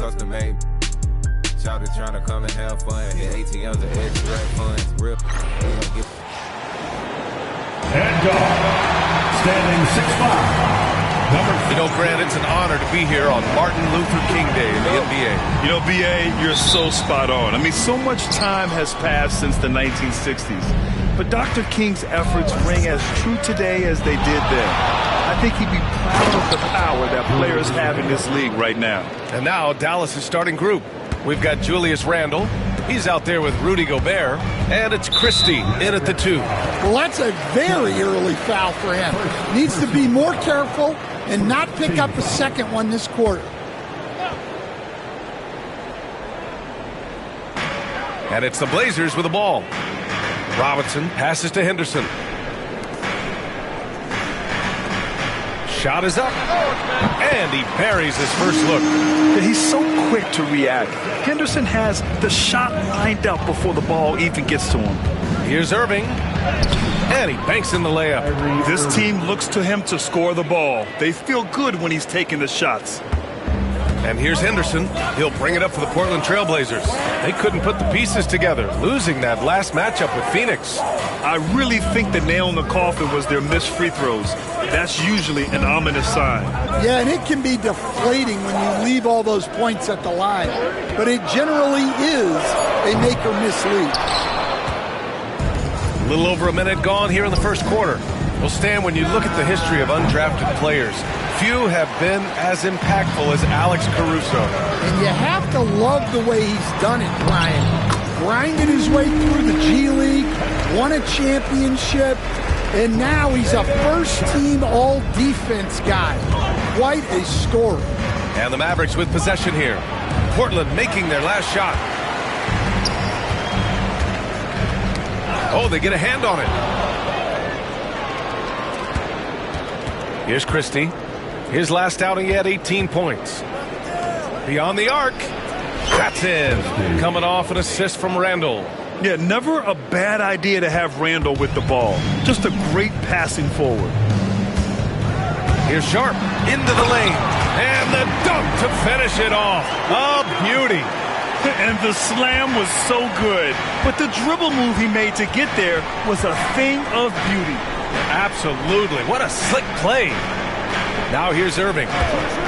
custom-made. Shouted trying to come and have fun. Hit ATMs and extract funds. Real. And standing 6'5". You know, Grant, it's an honor to be here on Martin Luther King Day in the NBA. You know, B.A., you're so spot on. I mean, so much time has passed since the 1960s. But Dr. King's efforts ring as true today as they did then. I think he'd be proud of the power that players have in this league right now. And now, Dallas' starting group. We've got Julius Randle. He's out there with Rudy Gobert. And it's Christie in at the 2. Well, that's a very early foul for him. Needs to be more careful and not pick up a second one this quarter. And it's the Blazers with the ball. Robinson passes to Henderson. Shot is up. And he buries his first look. He's so quick to react. Henderson has the shot lined up before the ball even gets to him. Here's Irving. And he banks in the layup. This team looks to him to score the ball. They feel good when he's taking the shots. And here's Henderson. He'll bring it up for the Portland Trailblazers. They couldn't put the pieces together, losing that last matchup with Phoenix. I really think the nail in the coffin was their missed free throws. That's usually an ominous sign. Yeah, and it can be deflating when you leave all those points at the line. But it generally is a make or miss lead. A little over a minute gone here in the first quarter. Well, Stan, when you look at the history of undrafted players, few have been as impactful as Alex Caruso. And you have to love the way he's done it, Brian. Grinding his way through the G League, won a championship, and now he's a first-team all-defense guy. Quite a story. And the Mavericks with possession here. Portland making their last shot. Oh, they get a hand on it. Here's Christie. His last outing, he had 18 points. Beyond the arc. That's in. Coming off an assist from Randle. Yeah, never a bad idea to have Randle with the ball. Just a great passing forward. Here's Sharp into the lane. And the dunk to finish it off. A beauty. And the slam was so good. But the dribble move he made to get there was a thing of beauty. Absolutely. What a slick play. Now here's Irving.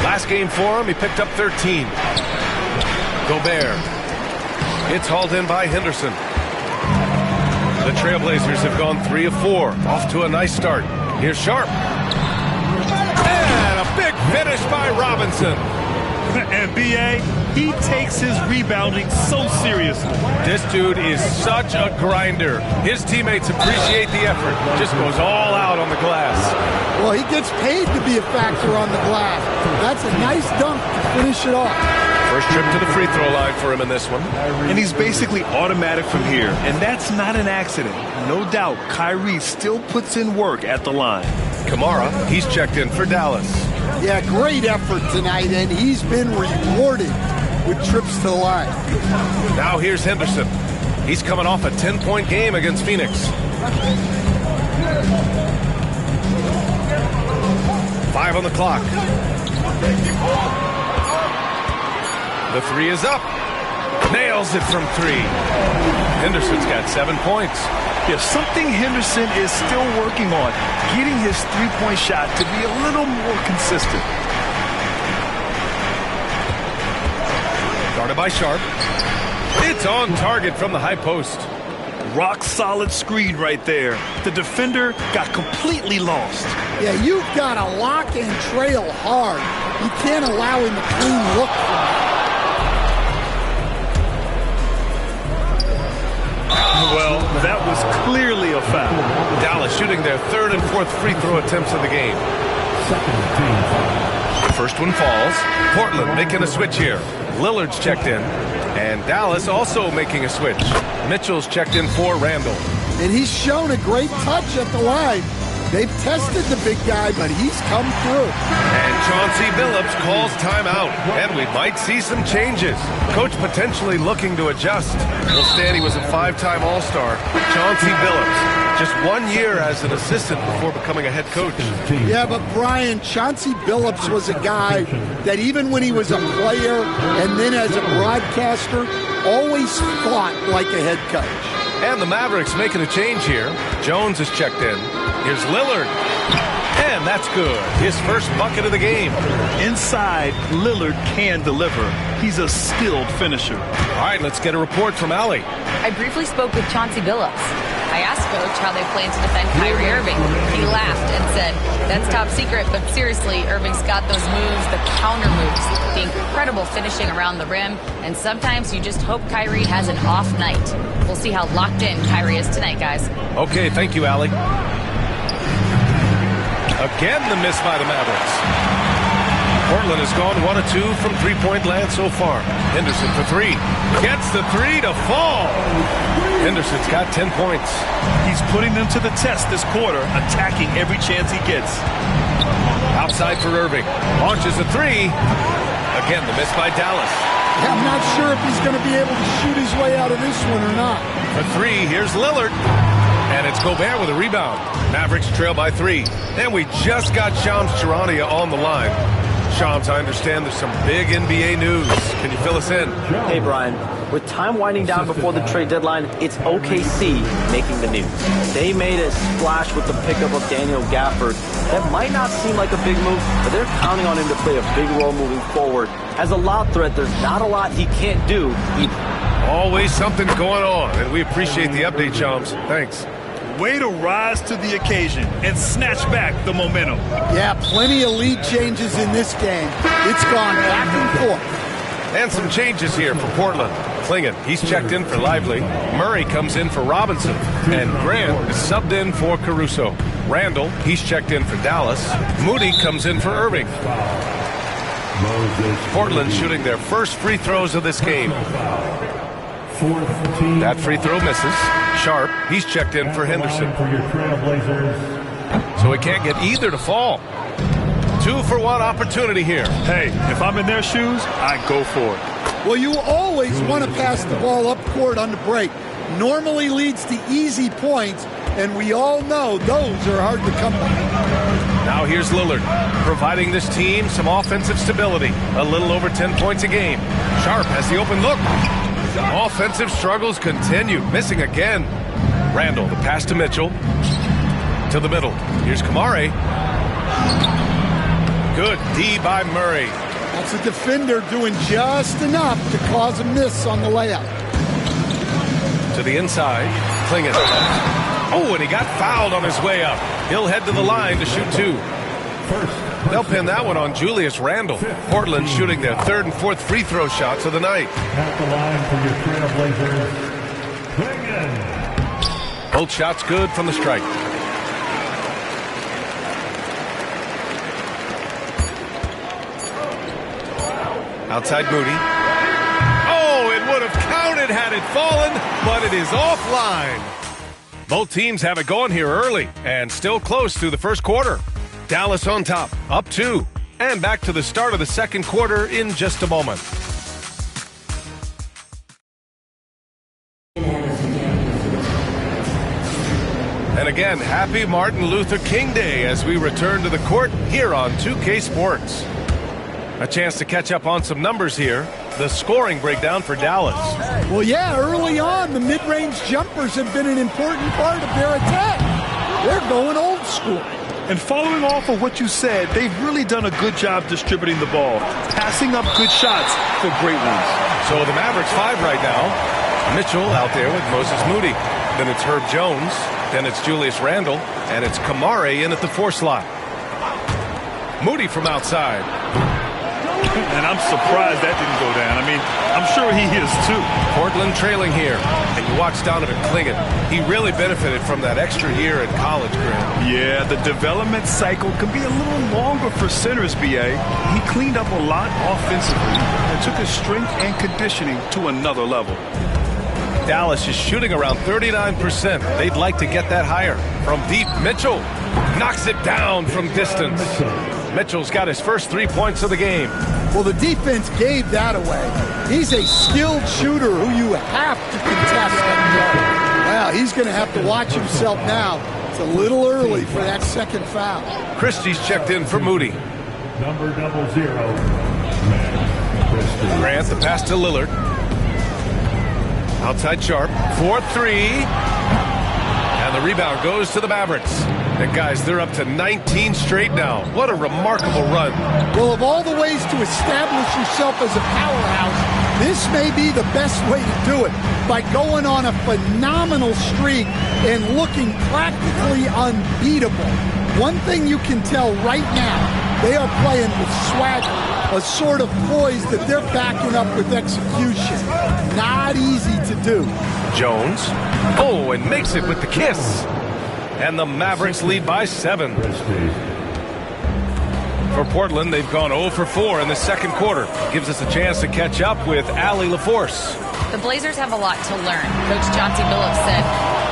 Last game for him, he picked up 13. Gobert. It's hauled in by Henderson. The Trailblazers have gone 3 of 4. Off to a nice start. Here's Sharp. And a big finish by Robinson. And B.A., he takes his rebounding so seriously. This dude is such a grinder. His teammates appreciate the effort. Just goes all out on the glass. Well, he gets paid to be a factor on the glass. That's a nice dunk to finish it off. First trip to the free throw line for him in this one. And he's basically automatic from here. And that's not an accident. No doubt, Kyrie still puts in work at the line. Kamara, he's checked in for Dallas. Yeah, great effort tonight, and he's been rewarded with trips to the line. Now here's Henderson. He's coming off a 10-point game against Phoenix. Five on the clock. The three is up. Nails it from 3. Henderson's got 7 points. Yeah, something Henderson is still working on, getting his three-point shot to be a little more consistent. Guarded by Sharp. It's on target from the high post. Rock-solid screen right there. The defender got completely lost. Yeah, you've got to lock and trail hard. You can't allow him a clean look from that. Well, that was clearly a foul. Dallas shooting their 3rd and 4th free throw attempts of the game. First one falls. Portland making a switch here. Lillard's checked in. And Dallas also making a switch. Mitchell's checked in for Randle. And he's shown a great touch at the line. They've tested the big guy, but he's come through. And Chauncey Billups calls timeout, and we might see some changes. Coach potentially looking to adjust. Will Stanley was a 5-time All-Star. Chauncey Billups, just 1 year as an assistant before becoming a head coach. Yeah, but Brian, Chauncey Billups was a guy that even when he was a player and then as a broadcaster, always fought like a head coach. And the Mavericks making a change here. Jones is checked in. Here's Lillard. And that's good. His first bucket of the game. Inside, Lillard can deliver. He's a skilled finisher. All right, let's get a report from Allie. I briefly spoke with Chauncey Billups. I asked Coach how they plan to defend Kyrie Irving. He laughed and said, "That's top secret, but seriously, Irving's got those moves, the counter moves, the incredible finishing around the rim, and sometimes you just hope Kyrie has an off night." We'll see how locked in Kyrie is tonight, guys. Okay, thank you, Allie. Again, the miss by the Mavericks. Portland has gone 1 of 2 from three-point land so far. Henderson for three. Gets the three to fall. Henderson's got 10 points. He's putting them to the test this quarter, attacking every chance he gets. Outside for Irving. Launches a three. Again, the miss by Dallas. Yeah, I'm not sure if he's going to be able to shoot his way out of this one or not. For three, here's Lillard. And it's Gobert with a rebound. Mavericks trail by 3. And we just got Shams Charania on the line. Shams, I understand there's some big NBA news. Can you fill us in? Hey, Brian. With time winding down before the trade deadline, it's OKC making the news. They made a splash with the pickup of Daniel Gafford. That might not seem like a big move, but they're counting on him to play a big role moving forward. As a lob threat, there's not a lot he can't do either. Always something going on, and we appreciate the update, Shams. Thanks. Way to rise to the occasion and snatch back the momentum. Yeah, plenty of lead changes in this game. It's gone back and forth. And some changes here for Portland. Klingon, he's checked in for Lively. Murray comes in for Robinson. And Grant is subbed in for Caruso. Randall, he's checked in for Dallas. Moody comes in for Irving. Portland shooting their first free throws of this game. That free throw misses. Sharp, he's checked in for Henderson. So he can't get either to fall. 2-for-1 opportunity here. Hey, if I'm in their shoes, I go for it. Well, you always want to pass the ball up court on the break. Normally leads to easy points, and we all know those are hard to come by. Now here's Lillard, providing this team some offensive stability. A little over 10 points a game. Sharp has the open look. Offensive struggles continue, missing again. Randall, the pass to Mitchell. To the middle. Here's Kamare. Good D by Murray. That's a defender doing just enough to cause a miss on the layup. To the inside. Klingon. Oh, and he got fouled on his way up. He'll head to the line to shoot 2. They'll pin that one on Julius Randle. Portland shooting their 3rd and 4th free throw shots of the night. At the line for your Trailblazers, Klingon. Both shots good from the strike. Outside Moody. Oh, it would have counted had it fallen, but it is offline. Both teams have it going here early and still close through the first quarter. Dallas on top, up 2, and back to the start of the second quarter in just a moment. And again, happy Martin Luther King Day as we return to the court here on 2K Sports. A chance to catch up on some numbers here. The scoring breakdown for Dallas. Well, yeah, early on, the mid-range jumpers have been an important part of their attack. They're going old school. And following off of what you said, they've really done a good job distributing the ball, passing up good shots for great ones. So the Mavericks 5 right now. Mitchell out there with Moses Moody. Then it's Herb Jones. Then it's Julius Randle. And it's Kamare in at the 4 slot. Moody from outside. And I'm surprised that didn't go down. I mean, I'm sure he is too. Portland trailing here. And you watch Donovan Klingon. He really benefited from that extra year in college, Grant. Yeah, the development cycle can be a little longer for centers, B.A. He cleaned up a lot offensively and took his strength and conditioning to another level. Dallas is shooting around 39%. They'd like to get that higher. From deep, Mitchell knocks it down from distance. Mitchell's got his first 3 points of the game. Well, the defense gave that away. He's a skilled shooter who you have to contest. Well, he's going to have to watch himself now. It's a little early for that second foul. Christie's checked in for Moody. Number 00. Grant, the pass to Lillard. Outside Sharp. 4-3. And the rebound goes to the Mavericks. And guys, they're up to 19 straight now. What a remarkable run. Well, of all the ways to establish yourself as a powerhouse, this may be the best way to do it, by going on a phenomenal streak and looking practically unbeatable. One thing you can tell right now, they are playing with swagger, a sort of poise that they're backing up with execution. Not easy to do. Jones. Oh, and makes it with the kiss. And the Mavericks lead by 7. For Portland, they've gone 0 for 4 in the second quarter. Gives us a chance to catch up with Allie LaForce. The Blazers have a lot to learn. Coach Chauncey Billups said,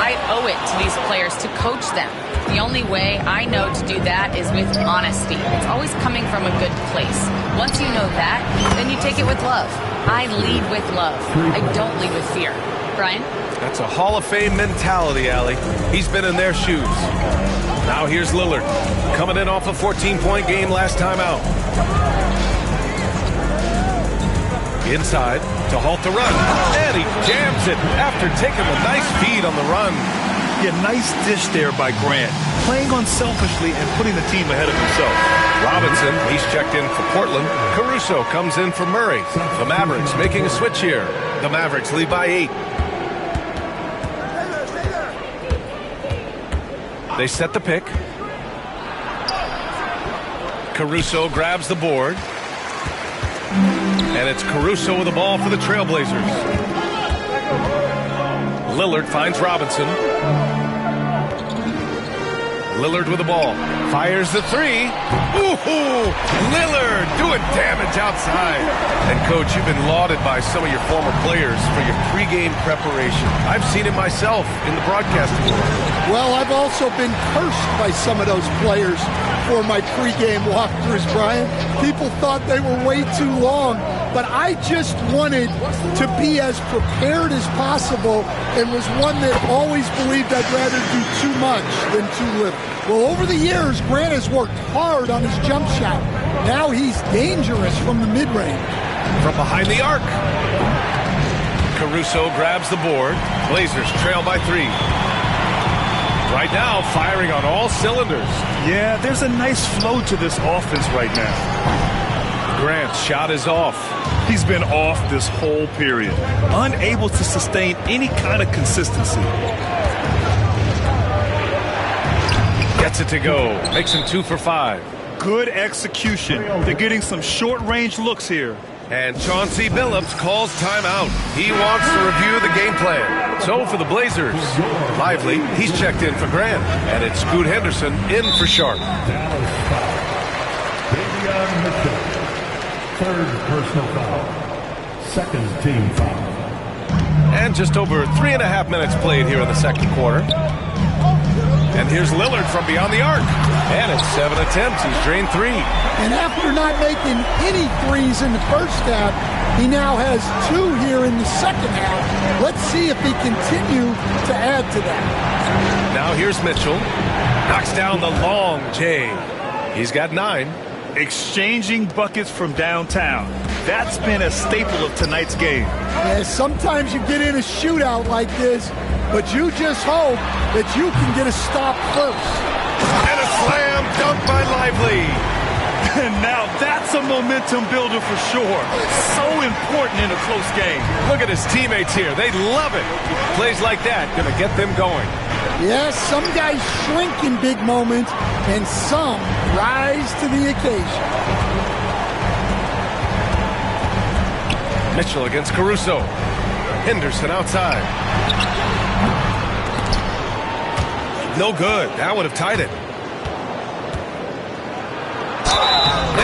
I owe it to these players to coach them. The only way I know to do that is with honesty. It's always coming from a good place. Once you know that, then you take it with love. I lead with love. I don't lead with fear. Brian? That's a Hall of Fame mentality, Allie. He's been in their shoes. Now here's Lillard, coming in off a 14-point game last time out. Inside to halt the run. And he jams it after taking a nice feed on the run. Yeah, nice dish there by Grant. Playing unselfishly and putting the team ahead of himself. Robinson, he's checked in for Portland. Caruso comes in for Murray. The Mavericks making a switch here. The Mavericks lead by 8. They set the pick. Caruso grabs the board. And it's Caruso with the ball for the Trailblazers. Lillard finds Robinson. Lillard with the ball. Fires the 3. Ooh, Lillard doing damage outside. And, Coach, you've been lauded by some of your former players for your pregame preparation. I've seen it myself in the broadcasting world. Well, I've also been cursed by some of those players for my pregame walkthroughs, Brian. People thought they were way too long, but I just wanted to be as prepared as possible and was one that always believed I'd rather do too much than too little. Well, over the years, Grant has worked hard on his jump shot. Now he's dangerous from the mid-range. From behind the arc. Caruso grabs the board. Blazers trail by 3. Right now, firing on all cylinders. Yeah, there's a nice flow to this offense right now. Grant's shot is off. He's been off this whole period. Unable to sustain any kind of consistency. Gets it to go. Makes him 2 for 5. Good execution. They're getting some short-range looks here. And Chauncey Billups calls timeout. He wants to review the game plan. So for the Blazers, Lively, he's checked in for Grant. And it's Scoot Henderson in for Sharp. Mitchell. Third personal foul. Second team foul. And just over 3.5 minutes played here in the second quarter. And here's Lillard from beyond the arc. And in 7 attempts, he's drained 3. And after not making any threes in the first half, he now has 2 here in the second half. Let's see if he continue to add to that. Now here's Mitchell. Knocks down the long J. He's got 9. Exchanging buckets from downtown. That's been a staple of tonight's game. Yeah, sometimes you get in a shootout like this, but you just hope that you can get a stop first. And a slam dunk by Lively. And now that's a momentum builder for sure. So important in a close game. Look at his teammates here. They love it. Plays like that going to get them going. Yes, some guys shrink in big moments, and some rise to the occasion. Mitchell against Caruso. Henderson outside. No good. That would have tied it.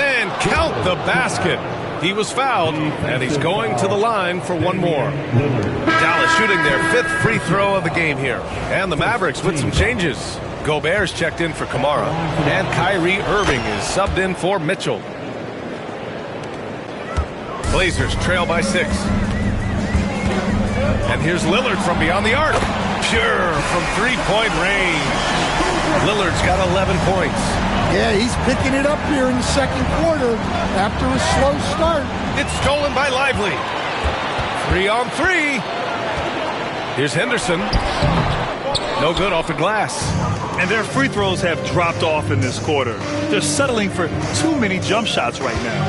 And count the basket. He was fouled, and he's going to the line for one more. Dallas shooting their 5th free throw of the game here. And the Mavericks with some changes. Gobert's checked in for Kamara, and Kyrie Irving is subbed in for Mitchell. Blazers trail by 6. And here's Lillard from beyond the arc. Pure from three-point range. Lillard's got 11 points. Yeah, he's picking it up here in the second quarter after a slow start. It's stolen by Lively. 3-on-3. Here's Henderson. No good off the glass. And their free throws have dropped off in this quarter. They're settling for too many jump shots right now.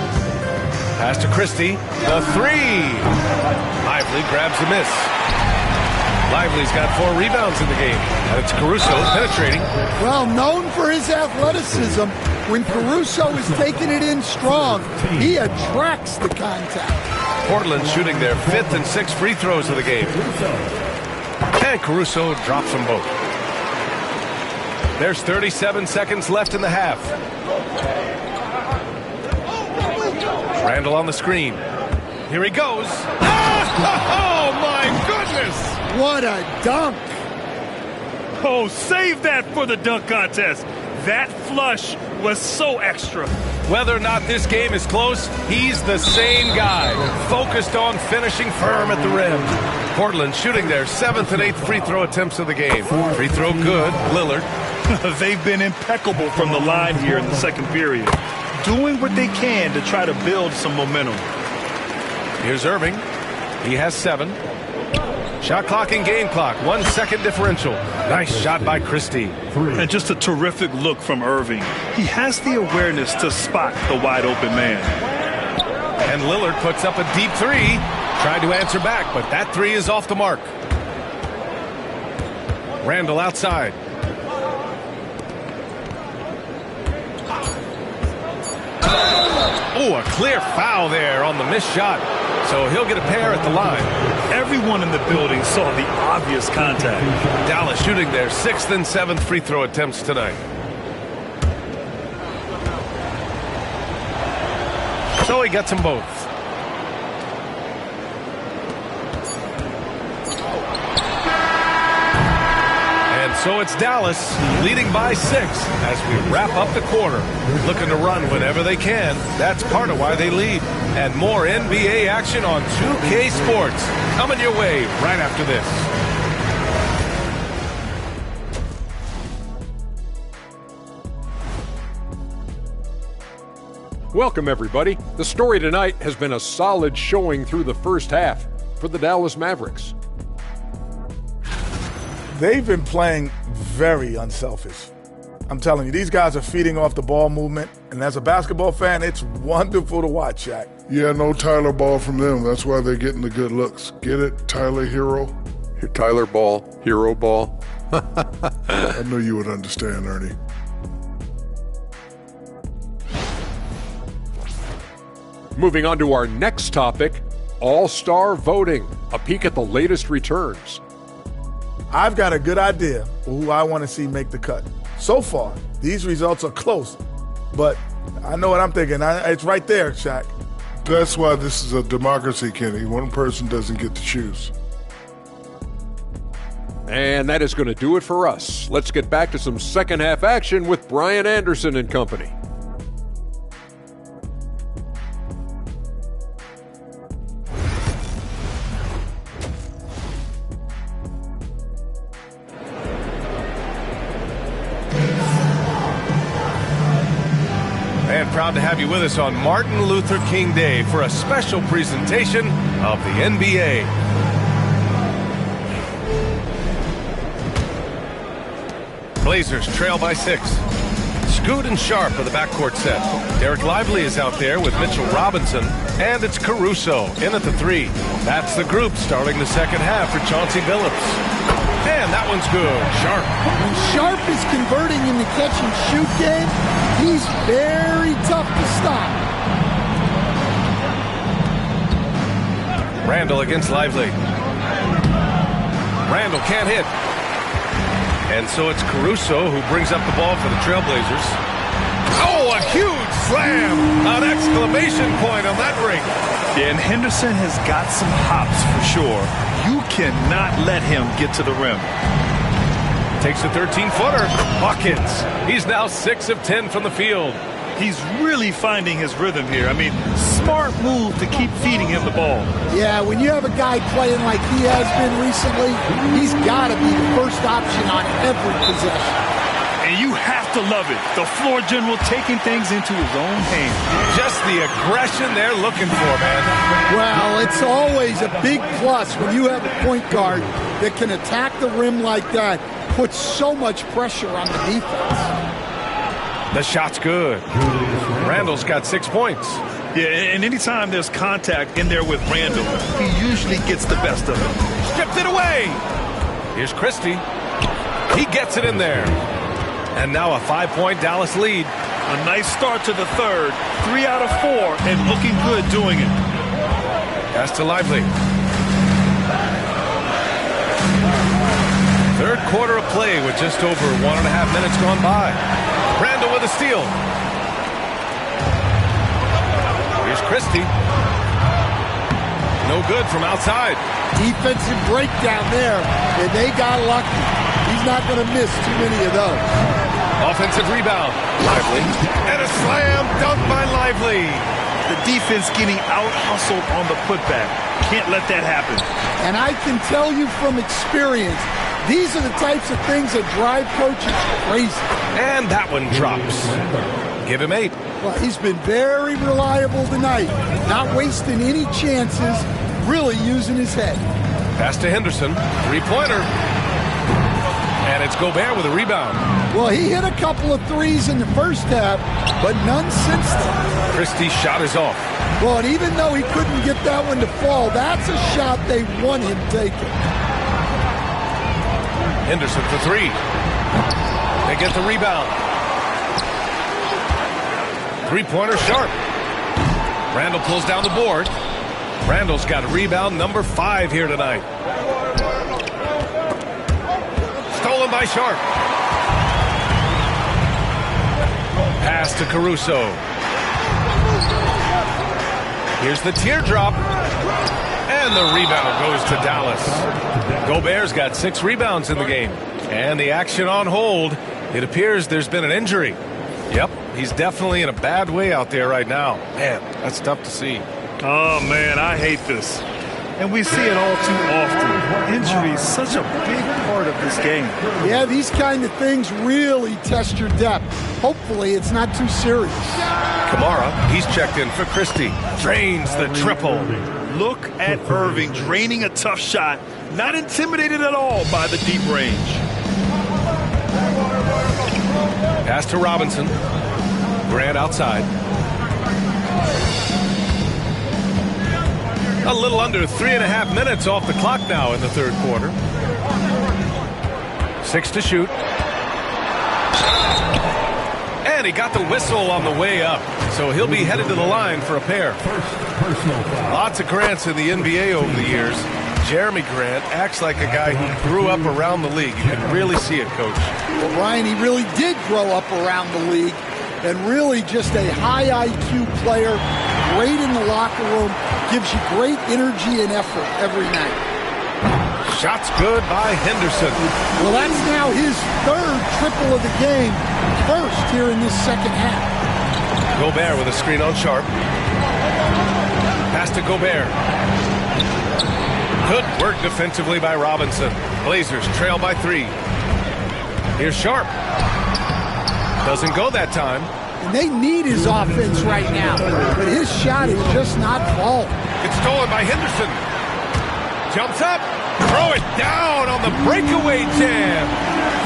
Pass to Christie. The 3. Lively grabs the miss. Lively's got 4 rebounds in the game. And it's Caruso penetrating. Well, known for his athleticism, when Caruso is taking it in strong, he attracts the contact. Portland shooting their 5th and 6th free throws of the game. And Caruso drops them both. There's 37 seconds left in the half. Randall on the screen. Here he goes. Oh, my goodness! What a dunk! Oh, save that for the dunk contest. That flush was so extra. Whether or not this game is close, he's the same guy, focused on finishing firm at the rim. Portland shooting their 7th and 8th free throw attempts of the game. Free throw good, Lillard. They've been impeccable from the line here in the second period, doing what they can to try to build some momentum. Here's Irving. He has 7. Shot clock and game clock, 1 second differential. Nice shot by Christie. And just a terrific look from Irving. He has the awareness to spot the wide open man. And Lillard puts up a deep 3. Tried to answer back, but that 3 is off the mark. Randall outside. Oh, a clear foul there on the missed shot. So he'll get a pair at the line. Everyone in the building saw the obvious contact. Dallas shooting their 6th and 7th free throw attempts tonight. So he gets them both. And so it's Dallas leading by 6 as we wrap up the quarter. Looking to run whenever they can. That's part of why they lead. And more NBA action on 2K Sports coming your way right after this. Welcome, everybody. The story tonight has been a solid showing through the first half for the Dallas Mavericks. They've been playing very unselfish. I'm telling you, these guys are feeding off the ball movement, and as a basketball fan, it's wonderful to watch, Shaq. Yeah, no Tyler ball from them. That's why they're getting the good looks. Get it, Tyler Hero? Tyler ball, hero ball. I knew you would understand, Ernie. Moving on to our next topic, All-Star voting. A peek at the latest returns. I've got a good idea of who I want to see make the cut. So far, these results are close, but I know what I'm thinking. It's right there, Shaq. That's why this is a democracy, Kenny. One person doesn't get to choose. And that is going to do it for us. Let's get back to some second half action with Brian Anderson and company. Proud to have you with us on Martin Luther King Day for a special presentation of the NBA. Blazers trail by 6. Scoot and Sharp are the backcourt set. Derek Lively is out there with Mitchell Robinson, and it's Caruso in at the 3. That's the group starting the second half for Chauncey Billups. And that one's good. Sharp. When Sharp is converting in the catch-and-shoot game, he's very tough to stop. Randall against Lively. Randall can't hit. And so it's Caruso who brings up the ball for the Trailblazers. Oh, a huge slam! An exclamation point on that ring. Yeah, and Henderson has got some hops for sure. You cannot let him get to the rim. Takes a 13-footer. Buckets. He's now 6 of 10 from the field. He's really finding his rhythm here. I mean, smart move to keep feeding him the ball. Yeah, when you have a guy playing like he has been recently, he's got to be the first option on every possession. And you have to love it. The floor general taking things into his own hands. Just the aggression they're looking for, man. Well, it's always a big plus when you have a point guard that can attack the rim like that, puts so much pressure on the defense. The shot's good. Randall's got 6 points. Yeah, and anytime there's contact in there with Randall, he usually gets the best of it. Stripped it away. Here's Christie. He gets it in there. And now a 5-point Dallas lead. A nice start to the third. 3 out of 4 and looking good doing it. Pass to Lively. Third quarter of play with just over 1.5 minutes gone by. Randall with a steal. Here's Christie. No good from outside. Defensive breakdown there, and they got lucky. He's not going to miss too many of those. Offensive rebound. Lively. And a slam dunk by Lively. The defense getting out-hustled on the putback. Can't let that happen. And I can tell you from experience, these are the types of things that drive coaches crazy. And that one drops. Give him 8. Well, he's been very reliable tonight. Not wasting any chances, really using his head. Pass to Henderson. 3-pointer. And it's Gobert with a rebound. Well, he hit a couple of threes in the first half, but none since then. Christie's shot is off. Well, and even though he couldn't get that one to fall, that's a shot they want him taking. Henderson for 3. They get the rebound. 3-pointer Sharp. Randall pulls down the board. Randall's got rebound number 5 here tonight. Stolen by Sharp. Pass to Caruso. Here's the teardrop. And the rebound goes to Dallas. Gobert's got 6 rebounds in the game. And the action on hold. It appears there's been an injury. Yep, he's definitely in a bad way out there right now. Man, that's tough to see. Oh, man, I hate this. And we see it all too often. Injury is such a big part of this game. Yeah, these kind of things really test your depth. Hopefully it's not too serious. Kamara, he's checked in for Christie. Drains the triple. Look at Irving draining a tough shot. Not intimidated at all by the deep range. Pass to Robinson. Grant outside. A little under 3.5 minutes off the clock now in the third quarter. 6 to shoot. And he got the whistle on the way up. So he'll be headed to the line for a pair. Lots of Grants in the NBA over the years. Jeremy Grant acts like a guy who grew up around the league. You can really see it, Coach. Well, Ryan, he really did grow up around the league and really just a high IQ player, great in the locker room, gives you great energy and effort every night. Shot's good by Henderson. Well, that's now his 3rd triple of the game, first here in this second half. Gobert with a screen on Sharp. Pass to Gobert. Good work defensively by Robinson. Blazers trail by 3. Here's Sharp. Doesn't go that time. And they need his offense right now, but his shot is just not falling. It's stolen by Henderson. Jumps up. Throw it down on the breakaway jam.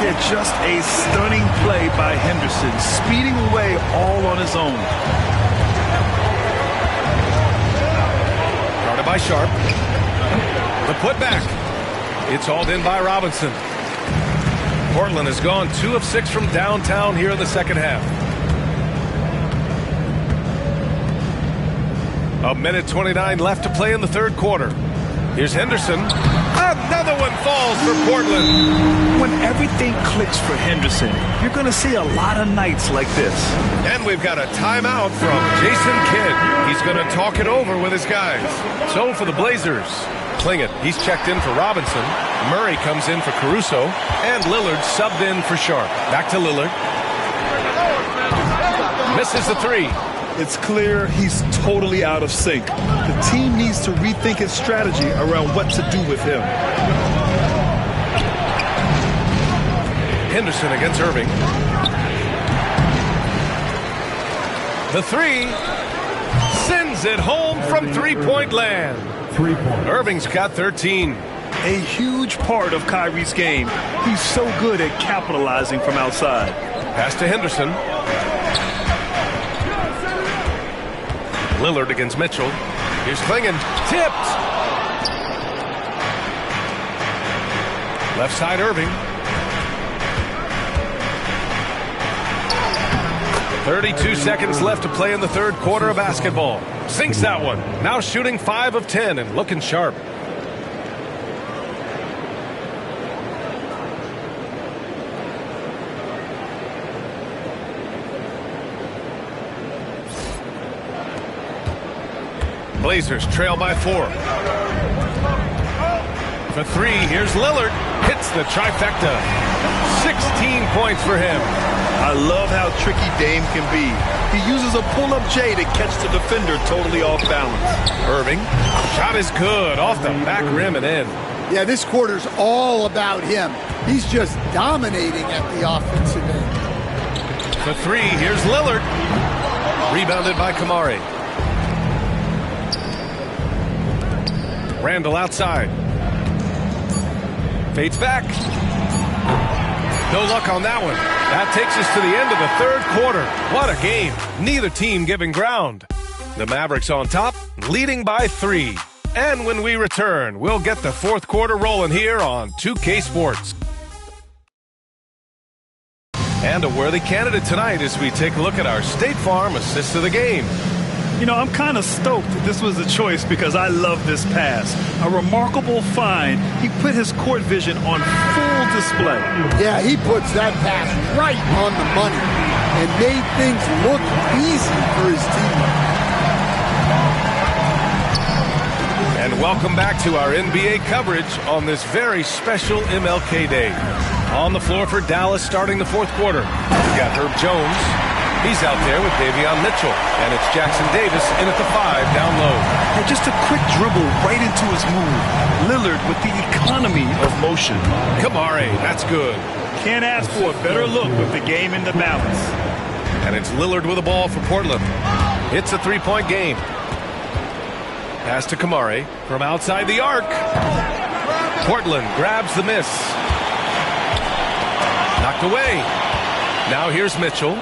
Yeah, just a stunning play by Henderson, speeding away all on his own. Guarded by Sharp. The putback. It's hauled in by Robinson. Portland has gone 2 of 6 from downtown here in the second half. 1:29 left to play in the third quarter. Here's Henderson. Another one falls for Portland. When everything clicks for Henderson, you're going to see a lot of nights like this. And we've got a timeout from Jason Kidd. He's going to talk it over with his guys. So for the Blazers, Klingett, he's checked in for Robinson. Murray comes in for Caruso. And Lillard subbed in for Sharp. Back to Lillard. Misses the three. It's clear he's totally out of sync. The team needs to rethink its strategy around what to do with him. Henderson against Irving. The three sends it home from three-point land. 3 points. Irving's got 13. A huge part of Kyrie's game. He's so good at capitalizing from outside. Pass to Henderson. Lillard against Mitchell. Here's Klingett. Tipped. Left side Irving. 32 seconds left to play in the third quarter of basketball. Sinks that one. Now shooting 5 of 10 and looking sharp. Blazers trail by 4. For 3, here's Lillard. Hits the trifecta. 16 points for him. I love how tricky Dame can be. He uses a pull-up J to catch the defender totally off balance. Irving. Shot is good. Off the back rim and in. Yeah, this quarter's all about him. He's just dominating at the offensive end. For 3, here's Lillard. Rebounded by Kamari. Randall outside. Fades back. No luck on that one. That takes us to the end of the third quarter. What a game. Neither team giving ground. The Mavericks on top, leading by 3. And when we return, we'll get the fourth quarter rolling here on 2K Sports. And a worthy candidate tonight as we take a look at our State Farm assist of the game. You know, I'm kind of stoked that this was a choice because I love this pass. A remarkable find. He put his court vision on full display. Yeah, he puts that pass right on the money and made things look easy for his team. And welcome back to our NBA coverage on this very special MLK Day. On the floor for Dallas starting the fourth quarter. We've got Herb Jones. He's out there with Davion Mitchell. And it's Jackson Davis in at the 5 down low. And just a quick dribble right into his move. Lillard with the economy of motion. Kamari, that's good. Can't ask for a better look with the game in the balance. And it's Lillard with the ball for Portland. It's a three-point game. Pass to Kamari from outside the arc. Portland grabs the miss. Knocked away. Now here's Mitchell.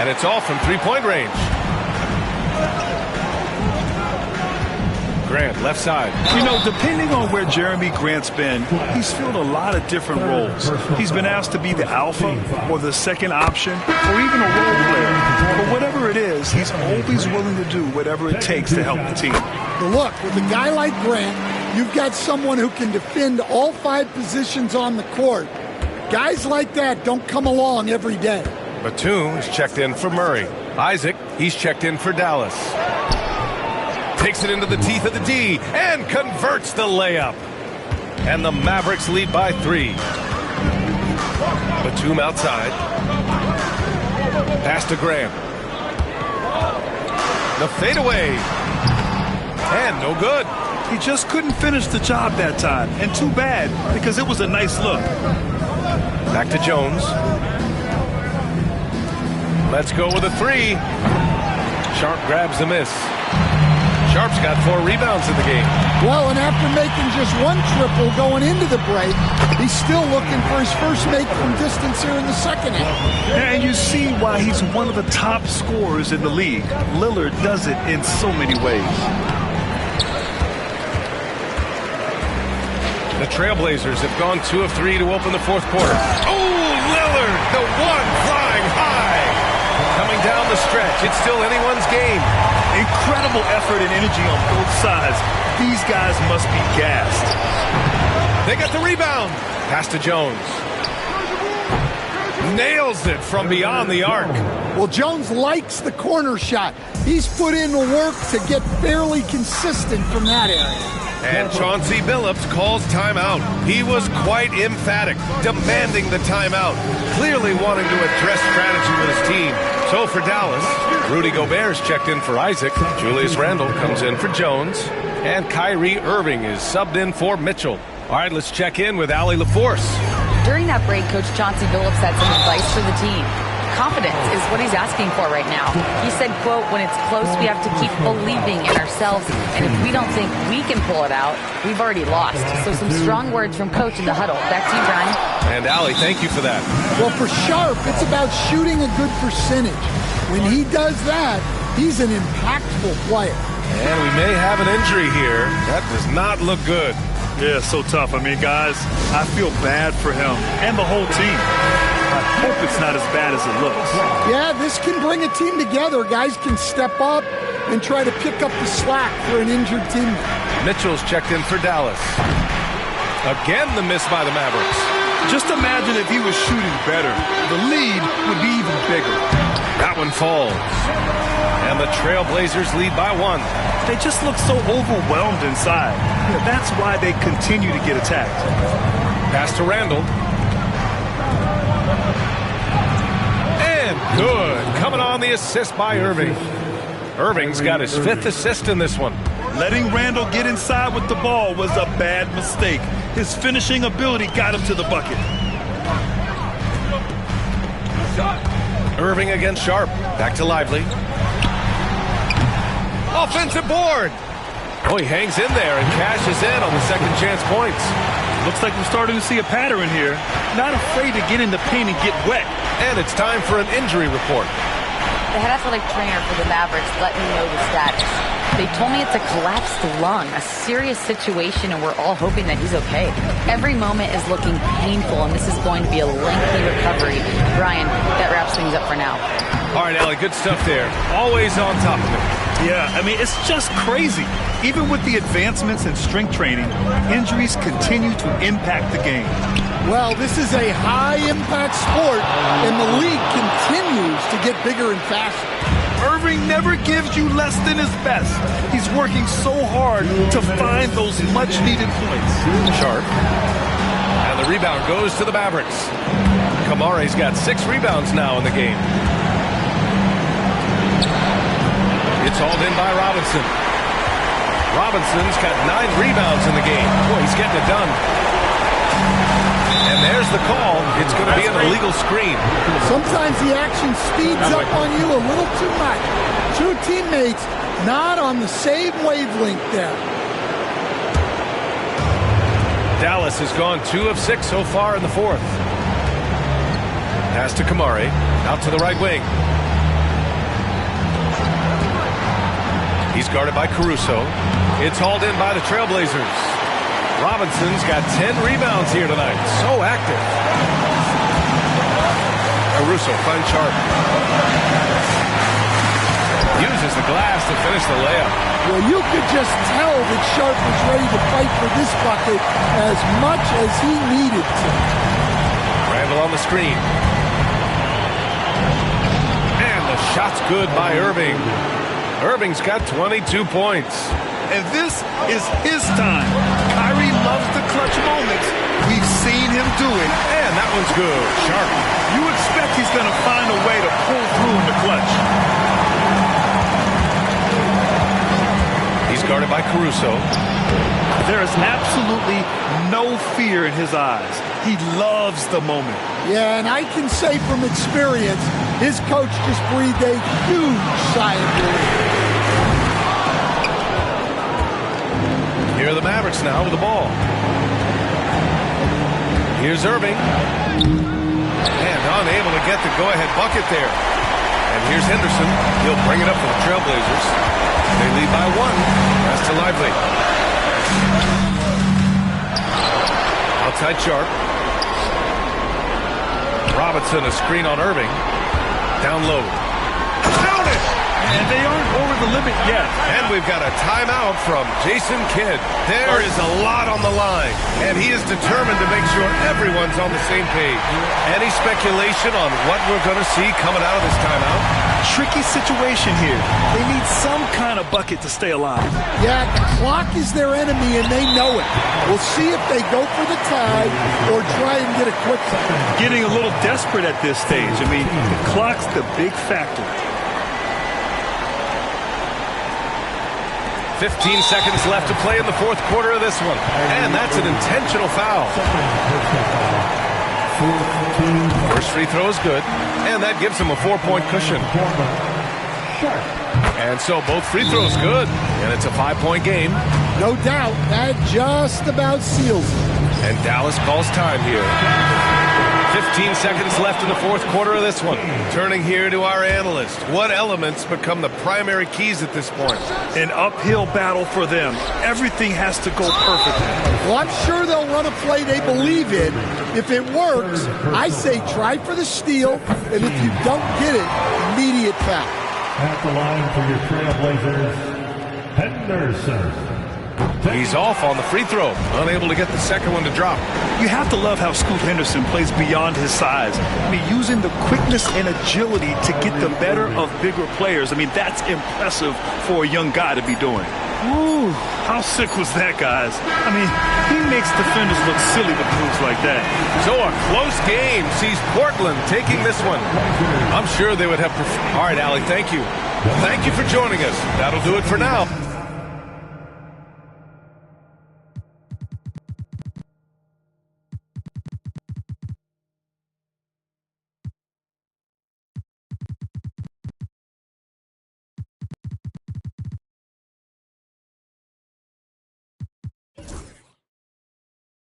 And it's all from three-point range. Grant, left side. You know, depending on where Jeremy Grant's been, he's filled a lot of different roles. He's been asked to be the alpha or the second option or even a role player. But whatever it is, he's always willing to do whatever it takes to help the team. But look, with a guy like Grant, you've got someone who can defend all 5 positions on the court. Guys like that don't come along every day. Batum is checked in for Murray. Isaac, he's checked in for Dallas. Takes it into the teeth of the D and converts the layup. And the Mavericks lead by 3. Batum outside. Pass to Graham. The fadeaway. And no good. He just couldn't finish the job that time. And too bad, because it was a nice look. Back to Jones. Let's go with a 3. Sharp grabs the miss. Sharp's got 4 rebounds in the game. Well, and after making just 1 triple going into the break, he's still looking for his first make from distance here in the second half. And you see why he's one of the top scorers in the league. Lillard does it in so many ways. The Trailblazers have gone 2 of 3 to open the fourth quarter. Oh, Lillard, the one flying high. Coming down the stretch, it's still anyone's game. Incredible incredible effort and energy on both sides. These guys must be gassed. They got the rebound. Pass to Jones. Nails it from beyond the arc. Well, Jones likes the corner shot. He's put in the work to get fairly consistent from that area. And Chauncey Billups calls timeout. He was quite emphatic, demanding the timeout, clearly wanting to address strategy with his team. So for Dallas, Rudy Gobert's checked in for Isaac. Julius Randle comes in for Jones. And Kyrie Irving is subbed in for Mitchell. All right, let's check in with Allie LaForce. During that break, Coach Chauncey Billups had some advice for the team. Confidence is what he's asking for right now. He said, quote, when it's close, we have to keep believing in ourselves. And if we don't think we can pull it out, we've already lost. So some strong words from Coach in the huddle. Back to you, Brian. And Allie, thank you for that. Well, for Sharp, it's about shooting a good percentage. When he does that, he's an impactful player. And we may have an injury here. That does not look good. Yeah, so tough. I mean, guys, I feel bad for him and the whole team. I hope it's not as bad as it looks. Yeah, this can bring a team together. Guys can step up and try to pick up the slack for an injured teammate. Mitchell's checked in for Dallas. Again, the miss by the Mavericks. Just imagine if he was shooting better. The lead would be even bigger. That one falls. And the Trailblazers lead by 1. They just look so overwhelmed inside. That's why they continue to get attacked. Pass to Randle. And good. Coming on the assist by Irving. Irving's got his 5th assist in this one. Letting Randle get inside with the ball was a bad mistake. His finishing ability got him to the bucket. Irving against Sharp. Back to Lively. Offensive board. Oh, he hangs in there and cashes in on the second chance points. Looks like we're starting to see a pattern here. Not afraid to get in the paint and get wet. And it's time for an injury report. The head athletic trainer for the Mavericks let me know the status. They told me it's a collapsed lung, a serious situation, and we're all hoping that he's okay. Every moment is looking painful, and this is going to be a lengthy recovery. Brian, that wraps things up for now. All right, Allie, good stuff there. Always on top of it. Yeah, I mean, it's just crazy. Even with the advancements in strength training, injuries continue to impact the game. Well, this is a high-impact sport, and the league continues to get bigger and faster. Irving never gives you less than his best. He's working so hard to find those much-needed points. Sharp. And the rebound goes to the Mavericks. Kamare's got 6 rebounds now in the game. It's hauled in by Robinson. Robinson's got 9 rebounds in the game. Boy, he's getting it done. And there's the call. It's going to be an illegal screen. Sometimes the action speeds up on you a little too much. 2 teammates not on the same wavelength there. Dallas has gone 2 of 6 so far in the 4th. Pass to Kamare. Out to the right wing. He's guarded by Caruso. It's hauled in by the Trailblazers. Robinson's got 10 rebounds here tonight. So active. Caruso finds Sharp. Uses the glass to finish the layup. Well, you could just tell that Sharp was ready to fight for this bucket as much as he needed to. Randle on the screen. And the shot's good by Irving. Irving's got 22 points. And this is his time. Kyrie loves the clutch moments. We've seen him do it. And that one's good. Sharp. You expect he's going to find a way to pull through in the clutch. He's guarded by Caruso. There is absolutely no fear in his eyes. He loves the moment. Yeah, and I can say from experience, his coach just breathed a huge sigh of relief. Here are the Mavericks now with the ball. Here's Irving. And unable to get the go-ahead bucket there. And here's Henderson. He'll bring it up for the Trailblazers. They lead by 1. Pass to Lively. Outside Sharp. Robinson, a screen on Irving. Down low. Count it! And they aren't over the limit yet. And we've got a timeout from Jason Kidd. There is a lot on the line, and he is determined to make sure everyone's on the same page. Any speculation on what we're going to see coming out of this timeout? Tricky situation here. They need some kind of bucket to stay alive. Yeah, the clock is their enemy, and they know it. We'll see if they go for the tie or try and get a quick one. Getting a little desperate at this stage. I mean, the clock's the big factor. 15 seconds left to play in the fourth quarter of this one. And that's an intentional foul. First free throw is good, and that gives him a 4-point cushion. And so both free throws good, and it's a 5-point game. No doubt, that just about seals it. And Dallas calls time here. 15 seconds left in the fourth quarter of this one. Turning here to our analyst. What elements become the primary keys at this point? An uphill battle for them. Everything has to go perfectly. Well, I'm sure they'll run a play they believe in. If it works, I say try for the steal, and if you don't get it, immediate foul. At the line for your Trailblazers, Henderson. He's off on the free throw, unable to get the second one to drop. You have to love how Scoot Henderson plays beyond his size. I mean, using the quickness and agility to get the better of bigger players. I mean, that's impressive for a young guy to be doing. Ooh, how sick was that, guys? I mean, he makes defenders look silly with moves like that. So a close game sees Portland taking this one. I'm sure they would have... All right, Allie, thank you. Thank you for joining us. That'll do it for now.